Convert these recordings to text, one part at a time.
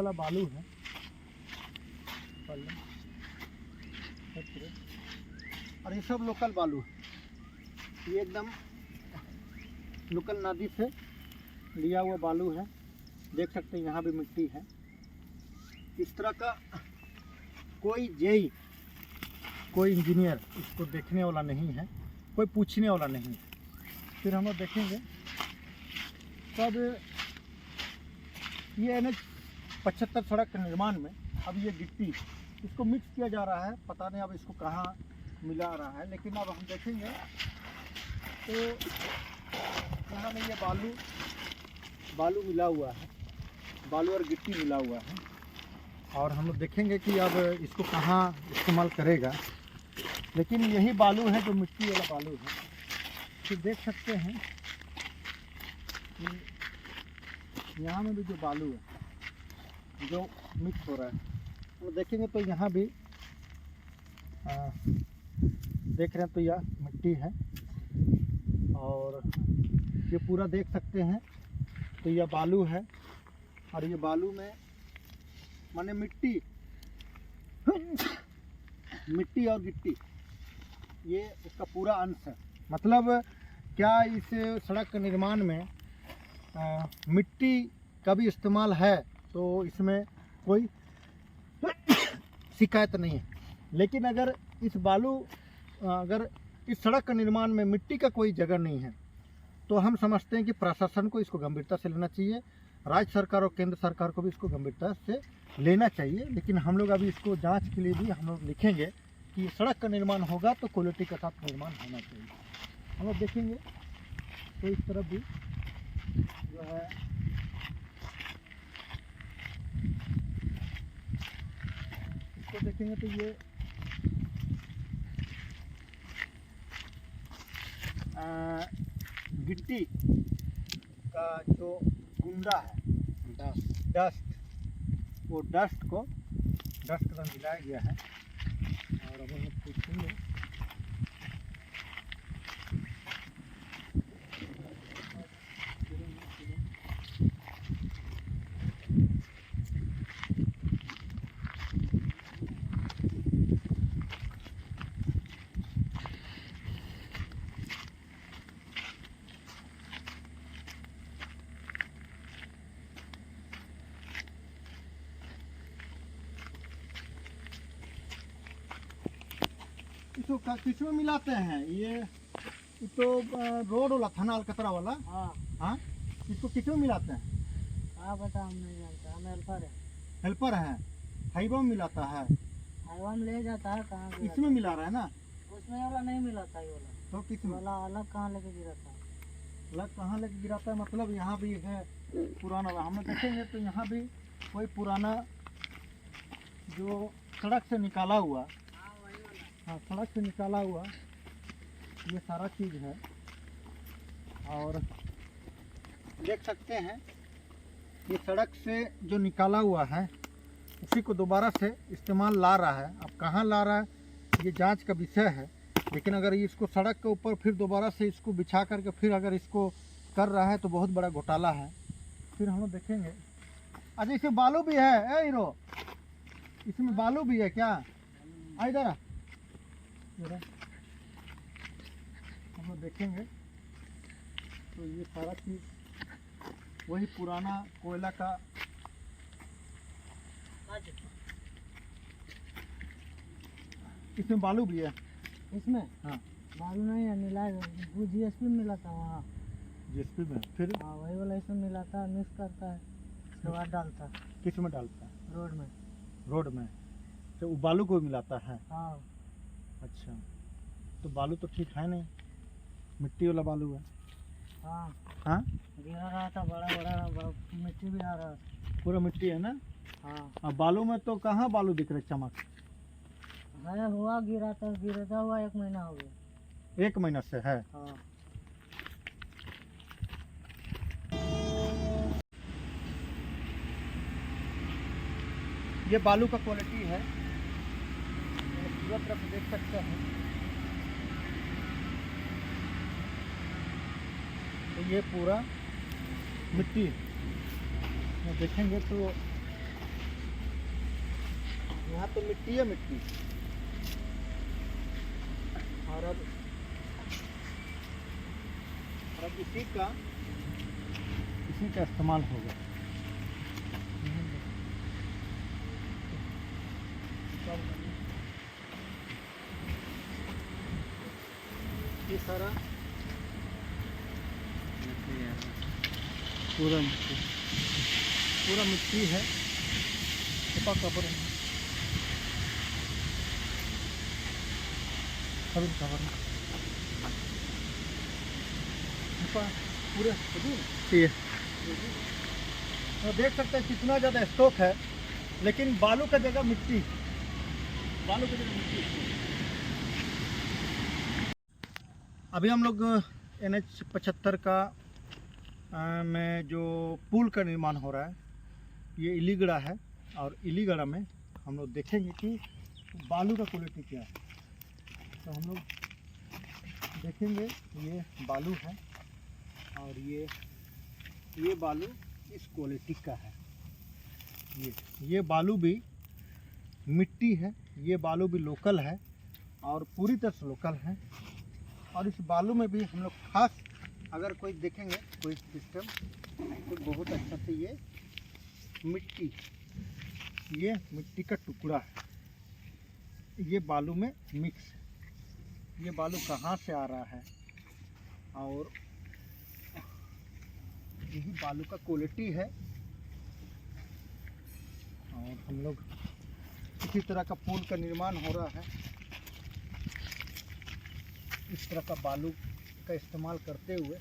वाला बालू है। और ये सब लोकल बालू है, ये एकदम लोकल नदी से लिया हुआ बालू है। देख सकते हैं यहाँ भी मिट्टी है। इस तरह का कोई जेई, कोई इंजीनियर इसको देखने वाला नहीं है, कोई पूछने वाला नहीं है। फिर हम लोग देखेंगे तब ये NH 75 सड़क के निर्माण में अब ये गिट्टी इसको मिक्स किया जा रहा है। पता नहीं अब इसको कहाँ मिला रहा है, लेकिन अब हम देखेंगे तो यहाँ में ये बालू मिला हुआ है, बालू और गिट्टी मिला हुआ है। और हम लोग देखेंगे कि अब इसको कहाँ इस्तेमाल करेगा। लेकिन यही बालू है जो मिट्टी वाला बालू है। फिर देख सकते हैं कि यहाँ में भी जो बालू है जो मिक्स हो रहा है, तो देखेंगे तो यहाँ भी देख रहे हैं तो यह मिट्टी है। और ये पूरा देख सकते हैं तो यह बालू है। और ये बालू में माने मिट्टी और गिट्टी, ये इसका पूरा अंश है। मतलब क्या इस सड़क के निर्माण में मिट्टी का भी इस्तेमाल है, तो इसमें कोई शिकायत नहीं है। लेकिन अगर इस सड़क के निर्माण में मिट्टी का कोई जगह नहीं है, तो हम समझते हैं कि प्रशासन को इसको गंभीरता से लेना चाहिए। राज्य सरकार और केंद्र सरकार को भी इसको गंभीरता से लेना चाहिए। लेकिन हम लोग अभी इसको जांच के लिए भी हम लोग लिखेंगे कि सड़क का निर्माण होगा तो क्वालिटी के साथ निर्माण होना चाहिए। हम लोग देखेंगे तो इस तरफ भी जो है इसको देखेंगे तो ये गिट्टी का जो गुंडा है, डस्ट, वो डस्ट का मिलाया गया है। और अब हम पूछेंगे इसको किसमें मिलाते हैं? ये तो रोड वाला था ना, अलकतरा वाला। हाँ, इसको किसमें मिलाते हैं? हाँ बता, हम नहीं जानते, हम हेल्पर है। हाईवा में मिलाता है, हाईवा में ले जाता है। कहाँ इसमें मिला रहा है ना? उसमें वाला नहीं मिलाता, ये वाला तो किसमें वाला अलग कहाँ लेके गिराता है? अलग कहाँ लेके गिराता है? मतलब यहाँ भी है पुराना वाला। हम लोग देखेंगे तो यहाँ भी कोई पुराना जो सड़क से निकाला हुआ, हाँ सड़क से निकाला हुआ ये सारा चीज़ है। और देख सकते हैं ये सड़क से जो निकाला हुआ है उसी को दोबारा से इस्तेमाल ला रहा है। अब कहाँ ला रहा है ये जांच का विषय है। लेकिन अगर इसको सड़क के ऊपर फिर दोबारा से इसको बिछा करके फिर अगर इसको कर रहा है तो बहुत बड़ा घोटाला है। फिर हम लोग देखेंगे। अच्छा, इसमें बालू भी है हीरो? इसमें बालू भी है क्या? इधर आ, हम लोग देखेंगे तो ये सारा चीज़ वही पुराना कोयला का। इसमें बालू भी है? इसमें हाँ, बालू नहीं है, मिलाए वो GSP में मिला था वहाँ। GSP में फिर? हाँ वही वाला इसमें मिलाता है, मिक्स करता है, उसके बाद डालता है। किस में डालता है? रोड में। तो वो बालू को मिलाता है? हाँ। अच्छा, तो बालू तो ठीक है नहीं, मिट्टी वाला बालू है। हाँ हाँ, गिरा रहा था, बड़ा मिट्टी भी आ रहा है। पूरा मिट्टी है ना? हाँ। अब बालू में तो कहाँ बालू दिख रहा है? चमक है, हुआ गिरता हुआ 1 महीना हो गया। 1 महीना से है? हाँ। ये बालू का क्वालिटी है, पूरा तरफ देख सकते हैं। तो ये पूरा मिट्टी देखेंगे तो यहाँ तो मिट्टी है मिट्टी। और अब इसी का इस्तेमाल होगा। ये सारा पूरा मिट्टी है। कवर पूरे तो देख सकते हैं कितना ज़्यादा स्टॉक है, लेकिन बालू का जगह मिट्टी, बालू की जगह मिट्टी। अभी हम लोग NH 75 का में जो पुल का निर्माण हो रहा है, ये इलीगढ़ा है। और इलीगढ़ा में हम लोग देखेंगे कि बालू का क्वालिटी क्या है। तो हम लोग देखेंगे ये बालू है, और ये बालू इस क्वालिटी का है। ये बालू भी मिट्टी है, ये बालू भी लोकल है और पूरी तरह से लोकल है। और इस बालू में भी हम लोग खास अगर कोई देखेंगे कोई सिस्टम तो बहुत अच्छा से ये मिट्टी का टुकड़ा है, ये बालू में मिक्स है। ये बालू कहाँ से आ रहा है और यही बालू का क्वालिटी है। और हम लोग इसी तरह का पुल का निर्माण हो रहा है। इस तरह का बालू का इस्तेमाल करते हुए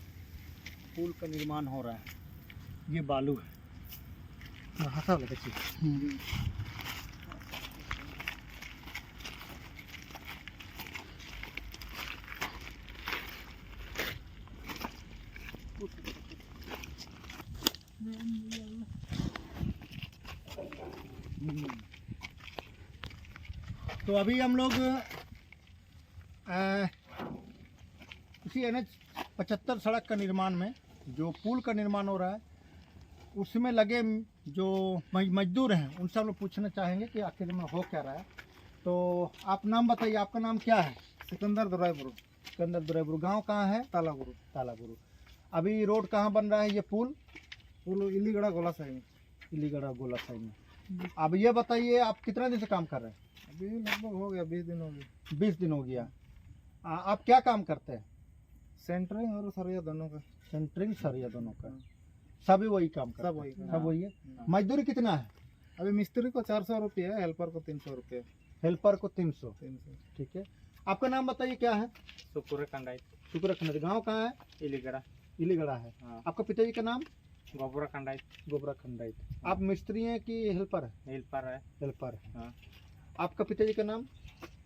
पुल का निर्माण हो रहा है। ये बालू है। हंसा लगे तो अभी हम लोग इसी NH 75 सड़क का निर्माण में जो पुल का निर्माण हो रहा है उसमें लगे जो मजदूर हैं उनसे हम लोग पूछना चाहेंगे कि आखिर में हो क्या रहा है। तो आप नाम बताइए, आपका नाम क्या है? सिकंदर दुराईपुर। सिकंदर दुराईपुर। गांव कहाँ है? तालागुरु। तालागुरु। अभी रोड कहाँ बन रहा है? ये पुल इलीगढ़ा गोलासाही में। इलीगढ़ा गोलासाही में। अब ये बताइए आप कितना दिन से काम कर रहे हैं? अभी लगभग हो गया 20 दिन हो गए। 20 दिन हो गया। आप क्या काम करते हैं? सेंटरिंग और सरिया दोनों का। सेंटरिंग सरिया दोनों का। सभी वही काम करते हैं? सब वही है। मजदूरी कितना है? अभी मिस्त्री को 400 रुपये है, हेल्पर को 300 रुपये। हेल्पर को 300। ठीक है। आपका नाम बताइए क्या है? शुक्र खंडाई। शुक्र खंडाई। गाँव कहाँ है? इलीगढ़ा। इलीगढ़ा है। आपका पिताजी का नाम? गोबरा खंडाई। गोबरा खंडाई। आप मिस्त्री हैं कि हेल्पर है? हेल्पर है। हेल्पर है। हाँ। आपका पिताजी का नाम?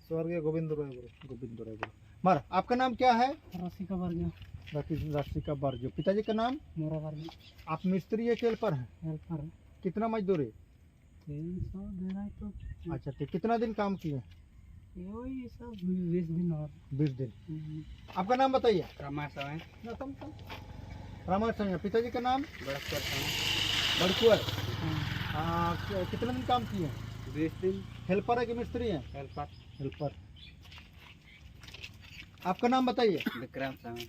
स्वर्गीय गोविंद दुराईपुर। गोविंद दुराईपुर। मर आपका नाम क्या है? रसिका बर्गिया। रसिका बर्जो। पिताजी का नाम? मोरा बर्गिया। आप मिस्त्री है कि हेल्पर है? हेल्पर है। कितना मजदूरी? 300 दे रहा है तो। अच्छा ठीक। कितना दिन काम किए? ये सब 20 दिन और 20 दिन। आपका नाम बताइए। रामा सावैन। रामा सावैन। पिताजी का नाम? बड़कुअर। कितना दिन काम किए? 20 दिन। हेल्पर है कि मिस्त्री है? हेल्पर। हेल्पर। आपका नाम बताइए। विक्रम सावैन।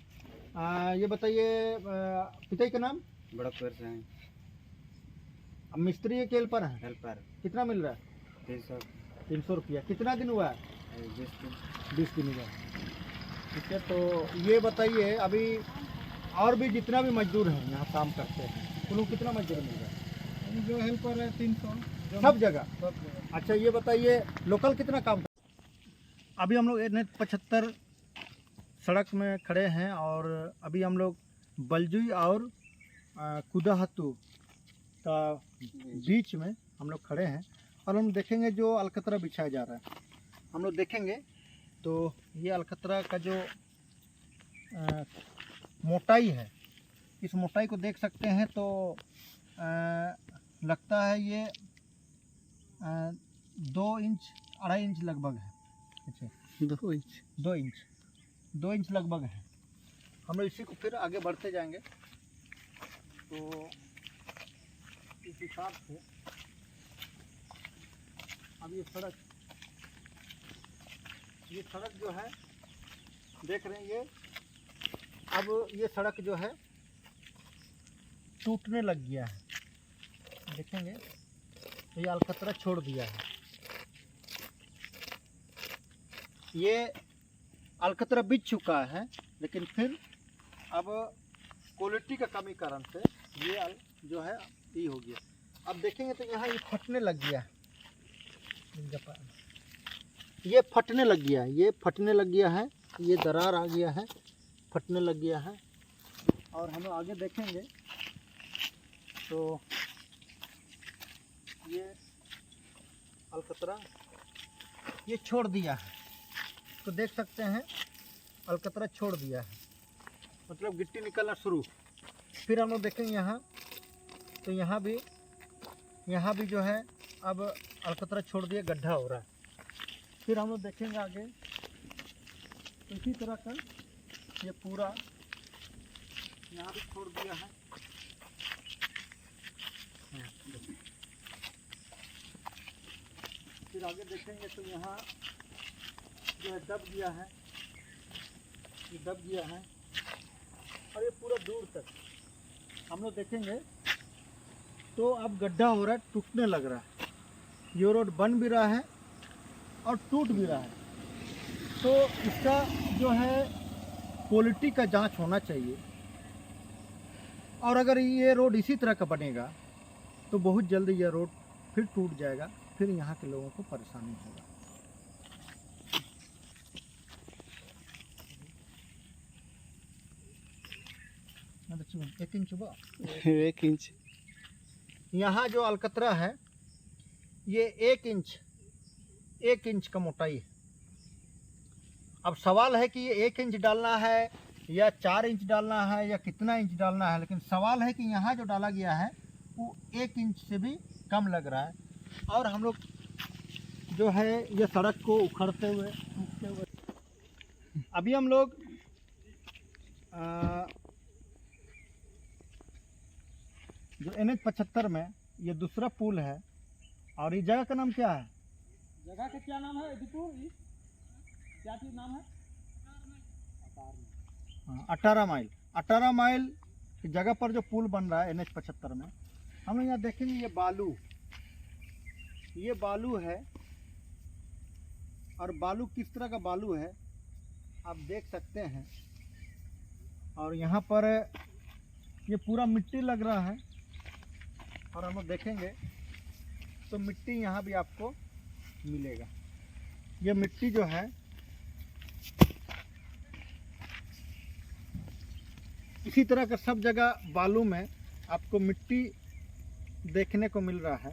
ये बताइए पिताजी का नाम? बड़कुअर सावैन। अब मिस्त्री है कि हेल्पर है? हेल्पर। कितना मिल रहा है? 300 रुपया। कितना दिन हुआ है? 20 दिन हुआ। ठीक है। तो ये बताइए अभी और भी जितना भी मजदूर हैं यहाँ काम करते हैं उनको कितना मजदूर मिल रहा है? जो हेल्पर है 300 सब जगह। अच्छा ये बताइए लोकल कितना काम करते? अभी हम लोग NH 75 सड़क में खड़े हैं और अभी हम लोग बलजुई और कुदाहतू का बीच में हम लोग खड़े हैं और हम देखेंगे जो अलकतरा बिछाया जा रहा है। हम लोग देखेंगे तो ये अलकतरा का जो मोटाई है, इस मोटाई को देख सकते हैं तो लगता है ये 2 इंच 2.5 इंच लगभग है। अच्छा 2 इंच लगभग है। हम लोग इसी को फिर आगे बढ़ते जाएंगे तो इस हिसाब से अब ये सड़क जो है देख रहे हैं, ये अब ये सड़क जो है टूटने लग गया है, देखेंगे तो ये अलकतरा छोड़ दिया है। ये अलकतरा बिछ चुका है, लेकिन फिर अब क्वालिटी का कमी कारण से ये जो है ये हो गया। अब देखेंगे तो यहाँ ये फटने लग गया है, ये फटने लग गया है, ये फटने लग गया है, ये दरार आ गया है, फटने लग गया है। और हम आगे देखेंगे तो ये अलकतरा ये छोड़ दिया है, तो देख सकते हैं अलकतरा छोड़ दिया है, मतलब गिट्टी निकलना शुरू। फिर हम लोग देखेंगे यहाँ, तो यहाँ भी जो है अब अलकतरा छोड़ दिया, गड्ढा हो रहा है। फिर हम लोग देखेंगे आगे, तो इसी तरह का ये पूरा यहाँ भी छोड़ दिया है। फिर आगे देखेंगे तो यहाँ जो है दब गया है, ये दब गया है, और ये पूरा दूर तक हम लोग देखेंगे तो अब गड्ढा हो रहा है, टूटने लग रहा है। ये रोड बन भी रहा है और टूट भी रहा है। तो इसका जो है क्वालिटी का जांच होना चाहिए, और अगर ये रोड इसी तरह का बनेगा तो बहुत जल्दी यह रोड फिर टूट जाएगा, फिर यहाँ के लोगों को परेशानी होगा। एक इंच यहाँ जो अलकतरा है ये 1 इंच का मोटाई है। अब सवाल है कि ये 1 इंच डालना है या 4 इंच डालना है या कितना इंच डालना है, लेकिन सवाल है कि यहाँ जो डाला गया है वो 1 इंच से भी कम लग रहा है। और हम लोग जो है ये सड़क को उखड़ते हुए टूटते हुए, अभी हम लोग जो NH-75 में ये दूसरा पुल है, और इस जगह का नाम क्या है? जगह का क्या नाम है दीपू? क्या चीज नाम है? 18 माइल की जगह पर जो पुल बन रहा है NH-75 में, हम लोग यहाँ देखेंगे ये बालू है। और बालू किस तरह का बालू है आप देख सकते हैं। और यहाँ पर ये पूरा मिट्टी लग रहा है, और हम लोग देखेंगे तो मिट्टी यहाँ भी आपको मिलेगा। ये मिट्टी जो है इसी तरह का सब जगह बालू में आपको मिट्टी देखने को मिल रहा है।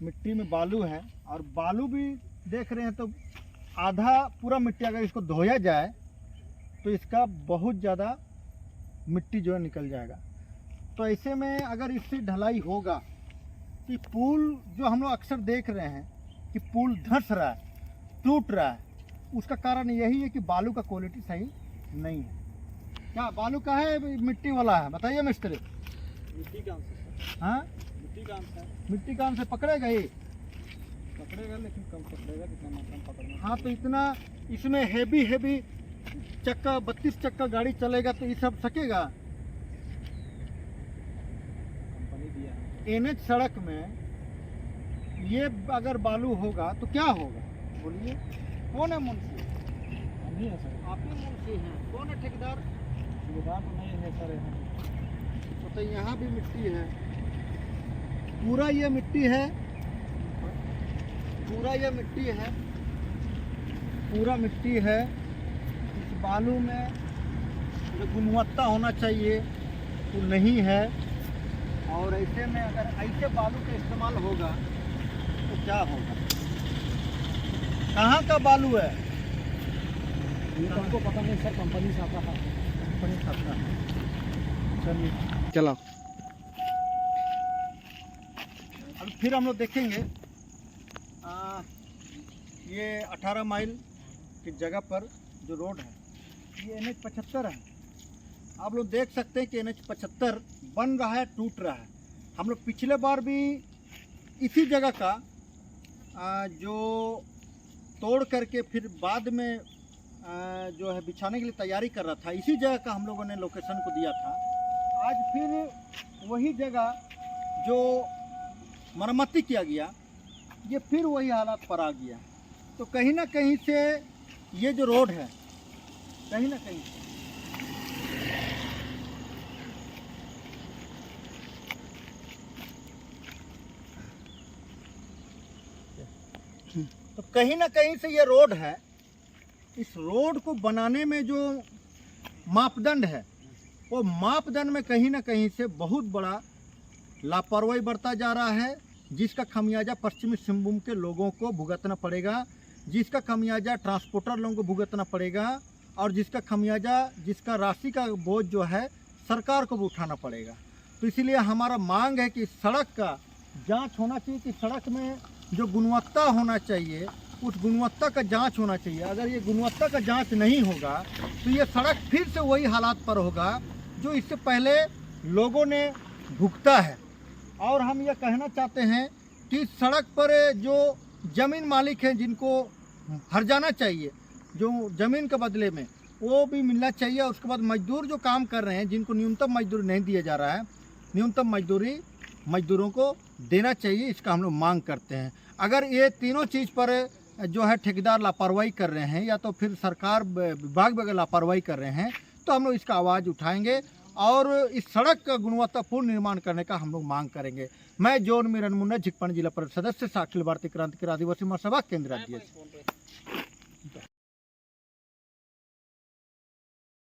मिट्टी में बालू है, और बालू भी देख रहे हैं तो आधा पूरा मिट्टी अगर इसको धोया जाए तो इसका बहुत ज़्यादा मिट्टी जो है निकल जाएगा। तो ऐसे में अगर इससे ढलाई होगा कि पुल जो हम लोग अक्सर देख रहे हैं कि पुल धंस रहा है, टूट रहा है, उसका कारण यही है कि बालू का क्वालिटी सही नहीं है। क्या बालू का है मिट्टी वाला है? बताइए मिस्त्री। मिट्टी कहाँ से? हाँ, मिट्टी कहाँ से? मिट्टी कहाँ से पकड़ेगा? ये पकड़ेगा, लेकिन कम पकड़ेगा, कितना मात्रा में पकड़ना। हाँ, तो इतना इसमें हेवी चक्का 32 चक्का गाड़ी चलेगा तो ये सब सकेगा? कंपनी दिया है। NH सड़क में ये अगर बालू होगा तो क्या होगा? बोलिए, कौन है मुंशी? हम ही है सर। आप ही मुंशी हैं। कौन है ठेकेदार? ठेकेदार तो नहीं है सर। तो यहाँ भी मिट्टी है, पूरा ये मिट्टी है, पूरा ये मिट्टी है, पूरा मिट्टी है। इस बालू में जो गुणवत्ता होना चाहिए वो नहीं है। और ऐसे में अगर ऐसे बालू का इस्तेमाल होगा तो क्या होगा? कहाँ का बालू है ये तो हमको पता नहीं सर, कंपनी से आता है। कंपनी से आता है। चलिए चलो। अब फिर हम लोग देखेंगे ये 18 माइल की जगह पर जो रोड है ये NH-75 है। आप लोग देख सकते हैं कि NH-75 बन रहा है, टूट रहा है। हम लोग पिछले बार भी इसी जगह का जो तोड़ करके फिर बाद में जो है बिछाने के लिए तैयारी कर रहा था, इसी जगह का हम लोगों ने लोकेशन को दिया था। आज फिर वही जगह जो मरम्मती किया गया, ये फिर वही हालात पर आ गया। तो कहीं ना कहीं से ये जो रोड है, कहीं ना कहीं से तो कहीं ना कहीं से ये रोड है, इस रोड को बनाने में जो मापदंड है, वो मापदंड में कहीं ना कहीं से बहुत बड़ा लापरवाही बरता जा रहा है, जिसका खमियाजा पश्चिमी सिंहभूम के लोगों को भुगतना पड़ेगा, जिसका खमियाजा ट्रांसपोर्टर लोगों को भुगतना पड़ेगा, और जिसका खमियाजा, जिसका राशि का बोझ जो है सरकार को भी उठाना पड़ेगा। तो इसलिए हमारा मांग है कि सड़क का जांच होना चाहिए, कि सड़क में जो गुणवत्ता होना चाहिए उस गुणवत्ता का जांच होना चाहिए। अगर ये गुणवत्ता का जांच नहीं होगा तो ये सड़क फिर से वही हालात पर होगा जो इससे पहले लोगों ने भुगता है। और हम ये कहना चाहते हैं कि सड़क पर जो ज़मीन मालिक हैं, जिनको हर्जाना चाहिए, जो ज़मीन के बदले में वो भी मिलना चाहिए। और उसके बाद मजदूर जो काम कर रहे हैं, जिनको न्यूनतम मजदूरी नहीं दिया जा रहा है, न्यूनतम मजदूरी मजदूरों को देना चाहिए, इसका हम लोग मांग करते हैं। अगर ये तीनों चीज़ पर जो है ठेकेदार लापरवाही कर रहे हैं, या तो फिर सरकार विभाग भी अगर लापरवाही कर रहे हैं, तो हम लोग इसका आवाज़ उठाएंगे और इस सड़क का गुणवत्तापूर्ण निर्माण करने का हम लोग मांग करेंगे। मैं जोन मिरन मुन्ना, झिकपन जिला परिषद सदस्य, अखिल भारतीय क्रांतिकारी आदिवासी महासभा केंद्र अध्यक्ष।